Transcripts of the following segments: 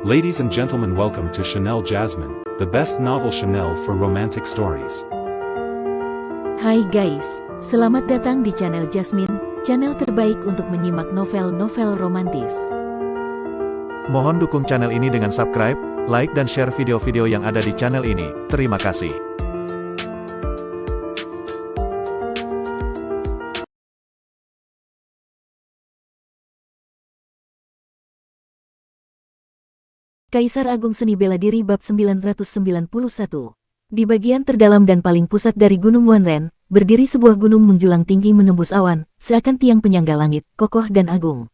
Ladies and gentlemen, welcome to Chanel Jasmine, the best novel Chanel for romantic stories. Hai guys, selamat datang di channel Jasmine, channel terbaik untuk menyimak novel-novel romantis. Mohon dukung channel ini dengan subscribe, like dan share video-video yang ada di channel ini. Terima kasih. Kaisar Agung Seni Bela Diri Bab 991. Di bagian terdalam dan paling pusat dari Gunung Wanren, berdiri sebuah gunung menjulang tinggi menembus awan, seakan tiang penyangga langit, kokoh dan agung.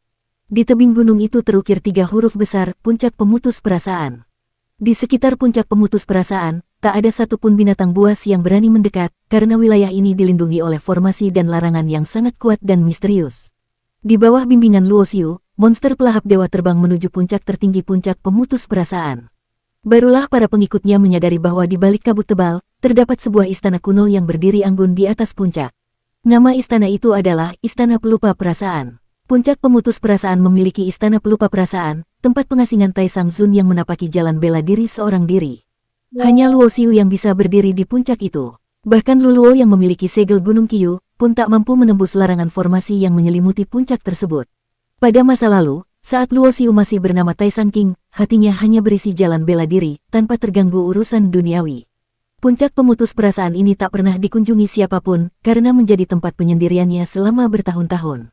Di tebing gunung itu terukir 3 huruf besar, Puncak Pemutus Perasaan. Di sekitar Puncak Pemutus Perasaan, tak ada satupun binatang buas yang berani mendekat, karena wilayah ini dilindungi oleh formasi dan larangan yang sangat kuat dan misterius. Di bawah bimbingan Luo Xiu, monster pelahap dewa terbang menuju puncak tertinggi Puncak Pemutus Perasaan. Barulah para pengikutnya menyadari bahwa di balik kabut tebal, terdapat sebuah istana kuno yang berdiri anggun di atas puncak. Nama istana itu adalah Istana Pelupa Perasaan. Puncak Pemutus Perasaan memiliki Istana Pelupa Perasaan, tempat pengasingan Tai Sang Zun yang menapaki jalan bela diri seorang diri. Hanya Luo Xiu yang bisa berdiri di puncak itu. Bahkan Luluo yang memiliki segel Gunung Qiyu, pun tak mampu menembus larangan formasi yang menyelimuti puncak tersebut. Pada masa lalu, saat Luo Xiu masih bernama Tai Sang King, hatinya hanya berisi jalan bela diri, tanpa terganggu urusan duniawi. Puncak Pemutus Perasaan ini tak pernah dikunjungi siapapun, karena menjadi tempat penyendiriannya selama bertahun-tahun.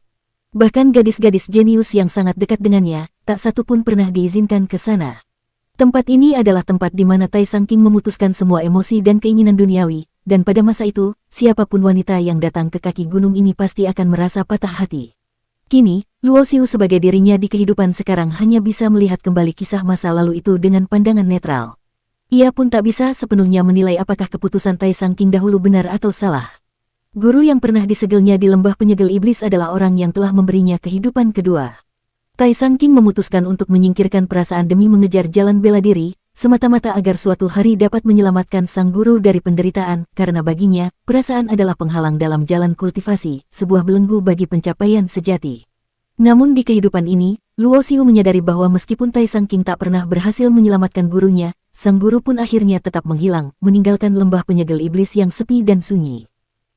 Bahkan gadis-gadis jenius yang sangat dekat dengannya, tak satu pun pernah diizinkan ke sana. Tempat ini adalah tempat di mana Tai Sang King memutuskan semua emosi dan keinginan duniawi, dan pada masa itu, siapapun wanita yang datang ke kaki gunung ini pasti akan merasa patah hati. Kini, Luo Xiu sebagai dirinya di kehidupan sekarang hanya bisa melihat kembali kisah masa lalu itu dengan pandangan netral. Ia pun tak bisa sepenuhnya menilai apakah keputusan Tai Sang King dahulu benar atau salah. Guru yang pernah disegelnya di lembah penyegel iblis adalah orang yang telah memberinya kehidupan kedua. Tai Sang King memutuskan untuk menyingkirkan perasaan demi mengejar jalan bela diri, semata-mata agar suatu hari dapat menyelamatkan sang guru dari penderitaan, karena baginya, perasaan adalah penghalang dalam jalan kultivasi, sebuah belenggu bagi pencapaian sejati. Namun di kehidupan ini, Luo Xiu menyadari bahwa meskipun Tai Sang King tak pernah berhasil menyelamatkan gurunya, sang guru pun akhirnya tetap menghilang, meninggalkan lembah penyegel iblis yang sepi dan sunyi.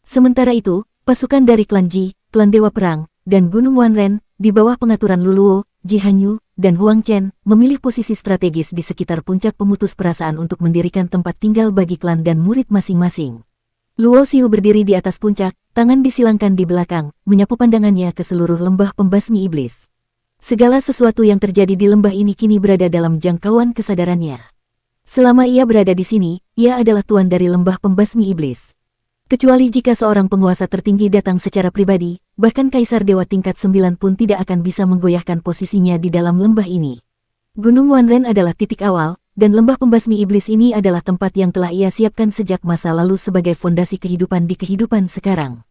Sementara itu, pasukan dari klan Ji, klan Dewa Perang, dan Gunung Wanren, di bawah pengaturan Luluo, Ji Hanyu, dan Huang Chen, memilih posisi strategis di sekitar Puncak Pemutus Perasaan untuk mendirikan tempat tinggal bagi klan dan murid masing-masing. Luo Xiu berdiri di atas puncak, tangan disilangkan di belakang, menyapu pandangannya ke seluruh lembah pembasmi iblis. Segala sesuatu yang terjadi di lembah ini kini berada dalam jangkauan kesadarannya. Selama ia berada di sini, ia adalah tuan dari lembah pembasmi iblis. Kecuali jika seorang penguasa tertinggi datang secara pribadi, bahkan Kaisar Dewa tingkat 9 pun tidak akan bisa menggoyahkan posisinya di dalam lembah ini. Gunung Wanren adalah titik awal, dan lembah pembasmi iblis ini adalah tempat yang telah ia siapkan sejak masa lalu sebagai fondasi kehidupan di kehidupan sekarang.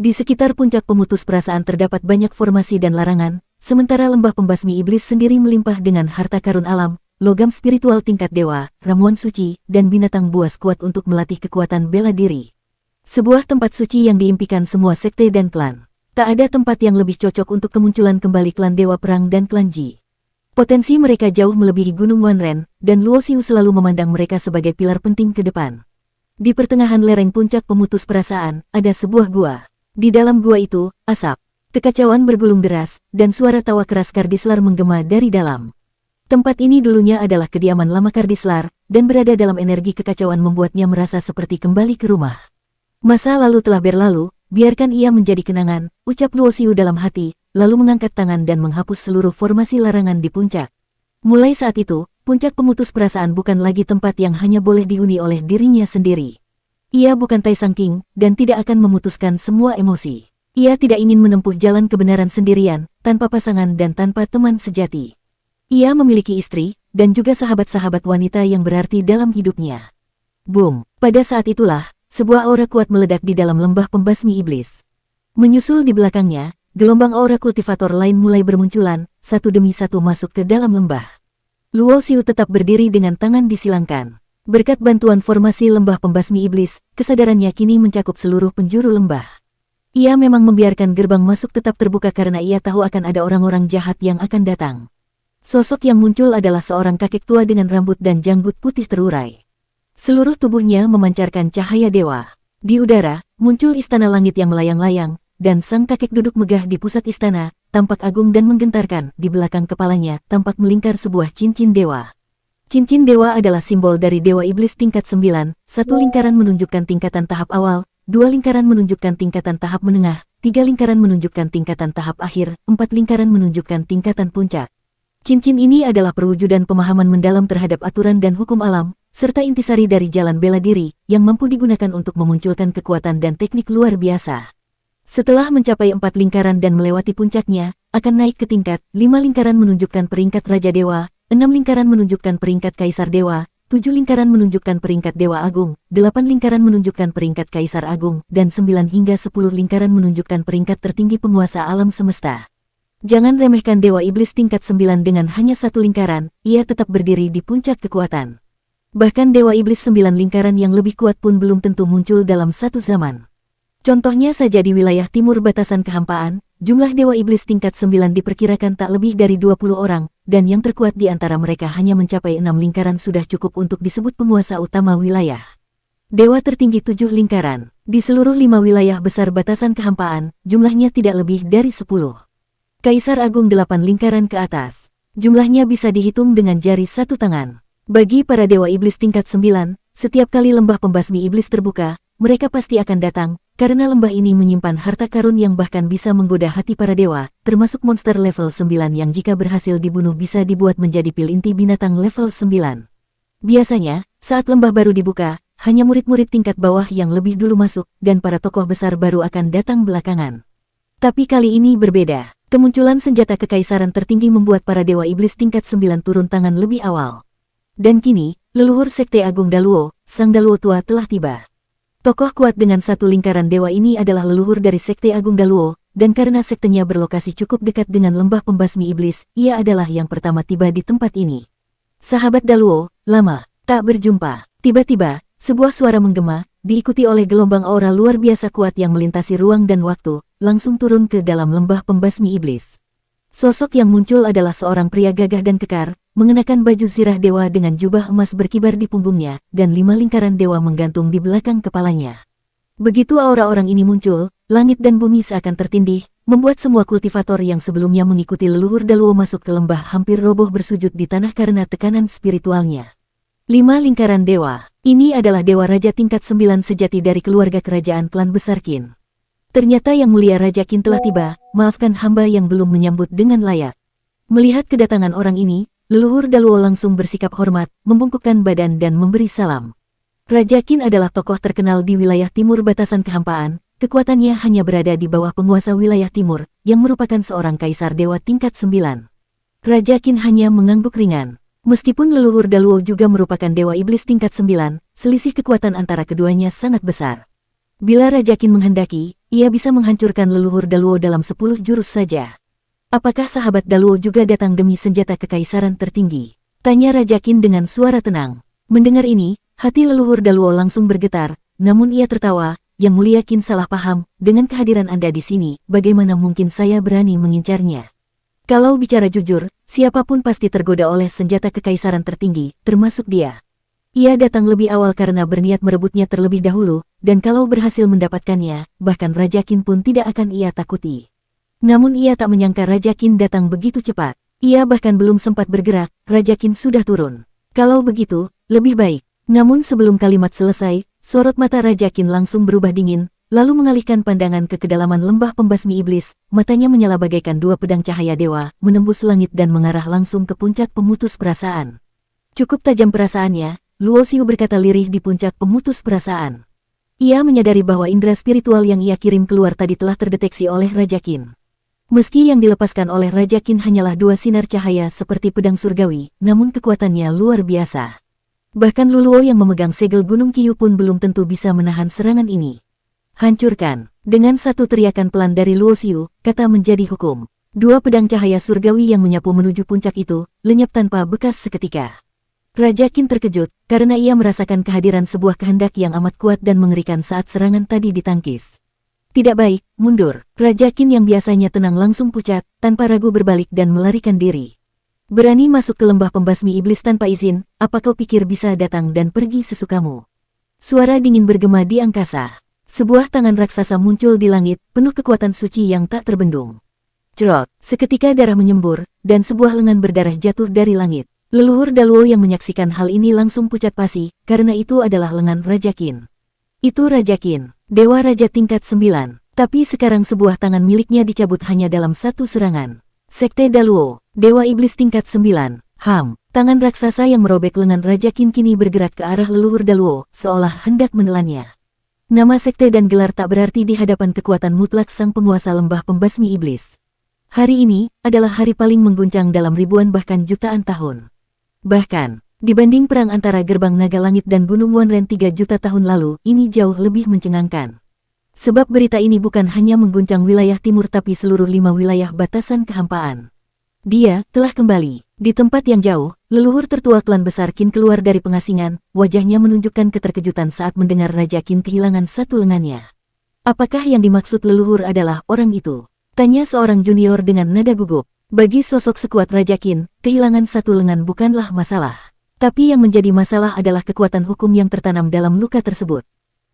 Di sekitar Puncak Pemutus Perasaan terdapat banyak formasi dan larangan, sementara lembah pembasmi iblis sendiri melimpah dengan harta karun alam, logam spiritual tingkat dewa, ramuan suci, dan binatang buas kuat untuk melatih kekuatan bela diri. Sebuah tempat suci yang diimpikan semua sekte dan klan. Tak ada tempat yang lebih cocok untuk kemunculan kembali klan Dewa Perang dan klan Ji. Potensi mereka jauh melebihi Gunung Wanren, dan Luo Xiu selalu memandang mereka sebagai pilar penting ke depan. Di pertengahan lereng Puncak Pemutus Perasaan, ada sebuah gua. Di dalam gua itu, asap, kekacauan bergulung deras, dan suara tawa keras Kardislar menggema dari dalam. Tempat ini dulunya adalah kediaman lama Kardislar, dan berada dalam energi kekacauan membuatnya merasa seperti kembali ke rumah. Masa lalu telah berlalu, biarkan ia menjadi kenangan, ucap Luo Xiu dalam hati, lalu mengangkat tangan dan menghapus seluruh formasi larangan di puncak. Mulai saat itu, Puncak Pemutus Perasaan bukan lagi tempat yang hanya boleh dihuni oleh dirinya sendiri. Ia bukan Tai Sang King, dan tidak akan memutuskan semua emosi. Ia tidak ingin menempuh jalan kebenaran sendirian, tanpa pasangan dan tanpa teman sejati. Ia memiliki istri, dan juga sahabat-sahabat wanita yang berarti dalam hidupnya. Boom! Pada saat itulah, sebuah aura kuat meledak di dalam lembah pembasmi iblis. Menyusul di belakangnya, gelombang aura kultivator lain mulai bermunculan, satu demi satu masuk ke dalam lembah. Luo Xiu tetap berdiri dengan tangan disilangkan. Berkat bantuan formasi lembah pembasmi iblis, kesadarannya kini mencakup seluruh penjuru lembah. Ia memang membiarkan gerbang masuk tetap terbuka karena ia tahu akan ada orang-orang jahat yang akan datang. Sosok yang muncul adalah seorang kakek tua dengan rambut dan janggut putih terurai. Seluruh tubuhnya memancarkan cahaya dewa. Di udara, muncul istana langit yang melayang-layang, dan sang kakek duduk megah di pusat istana, tampak agung dan menggentarkan. Di belakang kepalanya tampak melingkar sebuah cincin dewa. Cincin dewa adalah simbol dari dewa iblis tingkat 9, satu lingkaran menunjukkan tingkatan tahap awal, dua lingkaran menunjukkan tingkatan tahap menengah, tiga lingkaran menunjukkan tingkatan tahap akhir, empat lingkaran menunjukkan tingkatan puncak. Cincin ini adalah perwujudan pemahaman mendalam terhadap aturan dan hukum alam, serta intisari dari jalan bela diri, yang mampu digunakan untuk memunculkan kekuatan dan teknik luar biasa. Setelah mencapai 4 lingkaran dan melewati puncaknya, akan naik ke tingkat 5 lingkaran menunjukkan peringkat Raja Dewa, 6 lingkaran menunjukkan peringkat Kaisar Dewa, 7 lingkaran menunjukkan peringkat Dewa Agung, 8 lingkaran menunjukkan peringkat Kaisar Agung, dan 9 hingga 10 lingkaran menunjukkan peringkat tertinggi penguasa alam semesta. Jangan remehkan Dewa Iblis tingkat 9 dengan hanya satu lingkaran, ia tetap berdiri di puncak kekuatan. Bahkan Dewa Iblis 9 lingkaran yang lebih kuat pun belum tentu muncul dalam satu zaman. Contohnya saja di wilayah timur batasan kehampaan, jumlah Dewa Iblis tingkat 9 diperkirakan tak lebih dari 20 orang, dan yang terkuat di antara mereka hanya mencapai 6 lingkaran sudah cukup untuk disebut penguasa utama wilayah. Dewa tertinggi 7 lingkaran. Di seluruh 5 wilayah besar batasan kehampaan, jumlahnya tidak lebih dari 10. Kaisar Agung 8 lingkaran ke atas. Jumlahnya bisa dihitung dengan jari satu tangan. Bagi para Dewa Iblis tingkat 9, setiap kali lembah pembasmi iblis terbuka, mereka pasti akan datang, karena lembah ini menyimpan harta karun yang bahkan bisa menggoda hati para dewa, termasuk monster level 9 yang jika berhasil dibunuh bisa dibuat menjadi pil inti binatang level 9. Biasanya, saat lembah baru dibuka, hanya murid-murid tingkat bawah yang lebih dulu masuk, dan para tokoh besar baru akan datang belakangan. Tapi kali ini berbeda. Kemunculan senjata kekaisaran tertinggi membuat para Dewa Iblis tingkat 9 turun tangan lebih awal. Dan kini, leluhur Sekte Agung Daluo, Sang Daluo tua telah tiba. Tokoh kuat dengan satu lingkaran dewa ini adalah leluhur dari Sekte Agung Daluo, dan karena sektenya berlokasi cukup dekat dengan lembah pembasmi iblis, ia adalah yang pertama tiba di tempat ini. Sahabat Daluo, lama tak berjumpa. Tiba-tiba, sebuah suara menggema, diikuti oleh gelombang aura luar biasa kuat yang melintasi ruang dan waktu, langsung turun ke dalam lembah pembasmi iblis. Sosok yang muncul adalah seorang pria gagah dan kekar, mengenakan baju zirah dewa dengan jubah emas berkibar di punggungnya, dan 5 lingkaran dewa menggantung di belakang kepalanya. Begitu aura orang ini muncul, langit dan bumi seakan tertindih, membuat semua kultivator yang sebelumnya mengikuti leluhur Daluo masuk ke lembah hampir roboh bersujud di tanah karena tekanan spiritualnya. 5 lingkaran dewa, ini adalah dewa raja tingkat 9 sejati dari keluarga kerajaan klan besar Qin. Ternyata Yang Mulia Raja Qin telah tiba, maafkan hamba yang belum menyambut dengan layak. Melihat kedatangan orang ini, leluhur Daluo langsung bersikap hormat, membungkukkan badan dan memberi salam. Raja Qin adalah tokoh terkenal di wilayah timur batasan kehampaan, kekuatannya hanya berada di bawah penguasa wilayah timur, yang merupakan seorang kaisar dewa tingkat 9. Raja Qin hanya mengangguk ringan. Meskipun leluhur Daluo juga merupakan dewa iblis tingkat 9, selisih kekuatan antara keduanya sangat besar. Bila Raja Qin menghendaki, ia bisa menghancurkan leluhur Daluo dalam 10 jurus saja. Apakah sahabat Daluo juga datang demi senjata kekaisaran tertinggi? Tanya Raja Qin dengan suara tenang. Mendengar ini, hati leluhur Daluo langsung bergetar, namun ia tertawa. Yang Mulia Qin salah paham, dengan kehadiran Anda di sini, bagaimana mungkin saya berani mengincarnya? Kalau bicara jujur, siapapun pasti tergoda oleh senjata kekaisaran tertinggi, termasuk dia. Ia datang lebih awal karena berniat merebutnya terlebih dahulu, dan kalau berhasil mendapatkannya, bahkan Raja Qin pun tidak akan ia takuti. Namun ia tak menyangka Raja Qin datang begitu cepat. Ia bahkan belum sempat bergerak, Raja Qin sudah turun. Kalau begitu, lebih baik. Namun sebelum kalimat selesai, sorot mata Raja Qin langsung berubah dingin, lalu mengalihkan pandangan ke kedalaman lembah pembasmi iblis, matanya menyala bagaikan 2 pedang cahaya dewa, menembus langit dan mengarah langsung ke puncak pemutus perasaan. Cukup tajam perasaannya, Luo Xiu berkata lirih di puncak pemutus perasaan. Ia menyadari bahwa indera spiritual yang ia kirim keluar tadi telah terdeteksi oleh Raja Qin. Meski yang dilepaskan oleh Raja Qin hanyalah 2 sinar cahaya seperti pedang surgawi, namun kekuatannya luar biasa. Bahkan Luluo yang memegang segel Gunung Qiyu pun belum tentu bisa menahan serangan ini. Hancurkan! Dengan satu teriakan pelan dari Luo Xiu, kata menjadi hukum. 2 pedang cahaya surgawi yang menyapu menuju puncak itu, lenyap tanpa bekas seketika. Raja Qin terkejut, karena ia merasakan kehadiran sebuah kehendak yang amat kuat dan mengerikan saat serangan tadi ditangkis. Tidak baik, mundur. Raja Qin yang biasanya tenang langsung pucat, tanpa ragu berbalik dan melarikan diri. Berani masuk ke lembah pembasmi iblis tanpa izin, apa kau pikir bisa datang dan pergi sesukamu? Suara dingin bergema di angkasa. Sebuah tangan raksasa muncul di langit, penuh kekuatan suci yang tak terbendung. Cerot, seketika darah menyembur, dan sebuah lengan berdarah jatuh dari langit. Leluhur Daluo yang menyaksikan hal ini langsung pucat pasi, karena itu adalah lengan Raja Qin. Itu Raja Qin, Dewa Raja tingkat 9. Tapi sekarang sebuah tangan miliknya dicabut hanya dalam satu serangan. Sekte Daluo, Dewa Iblis tingkat 9. Tangan raksasa yang merobek lengan Raja Qin kini bergerak ke arah leluhur Daluo, seolah hendak menelannya. Nama sekte dan gelar tak berarti di hadapan kekuatan mutlak sang penguasa lembah pembasmi iblis. Hari ini adalah hari paling mengguncang dalam ribuan bahkan jutaan tahun. Bahkan, dibanding perang antara Gerbang Naga Langit dan Gunung Wanren 3 juta tahun lalu, ini jauh lebih mencengangkan. Sebab berita ini bukan hanya mengguncang wilayah timur tapi seluruh 5 wilayah batasan kehampaan. Dia telah kembali. Di tempat yang jauh, leluhur tertua klan besar Qin keluar dari pengasingan, wajahnya menunjukkan keterkejutan saat mendengar Raja Qin kehilangan satu lengannya. Apakah yang dimaksud leluhur adalah orang itu? Tanya seorang junior dengan nada gugup. Bagi sosok sekuat Raja Qin, kehilangan satu lengan bukanlah masalah. Tapi yang menjadi masalah adalah kekuatan hukum yang tertanam dalam luka tersebut.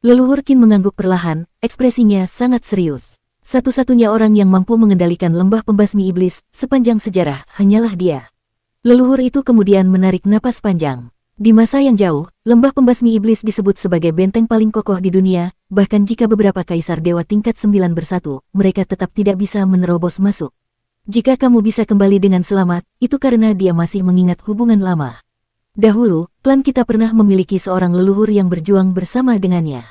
Leluhur Qin mengangguk perlahan, ekspresinya sangat serius. Satu-satunya orang yang mampu mengendalikan lembah pembasmi iblis sepanjang sejarah hanyalah dia. Leluhur itu kemudian menarik napas panjang. Di masa yang jauh, lembah pembasmi iblis disebut sebagai benteng paling kokoh di dunia, bahkan jika beberapa kaisar dewa tingkat 9 bersatu, mereka tetap tidak bisa menerobos masuk. Jika kamu bisa kembali dengan selamat, itu karena dia masih mengingat hubungan lama. Dahulu, klan kita pernah memiliki seorang leluhur yang berjuang bersama dengannya.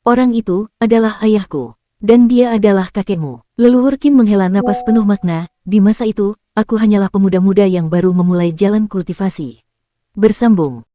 Orang itu adalah ayahku, dan dia adalah kakekmu. Leluhur Qin menghela napas penuh makna, di masa itu, aku hanyalah pemuda-muda yang baru memulai jalan kultivasi. Bersambung.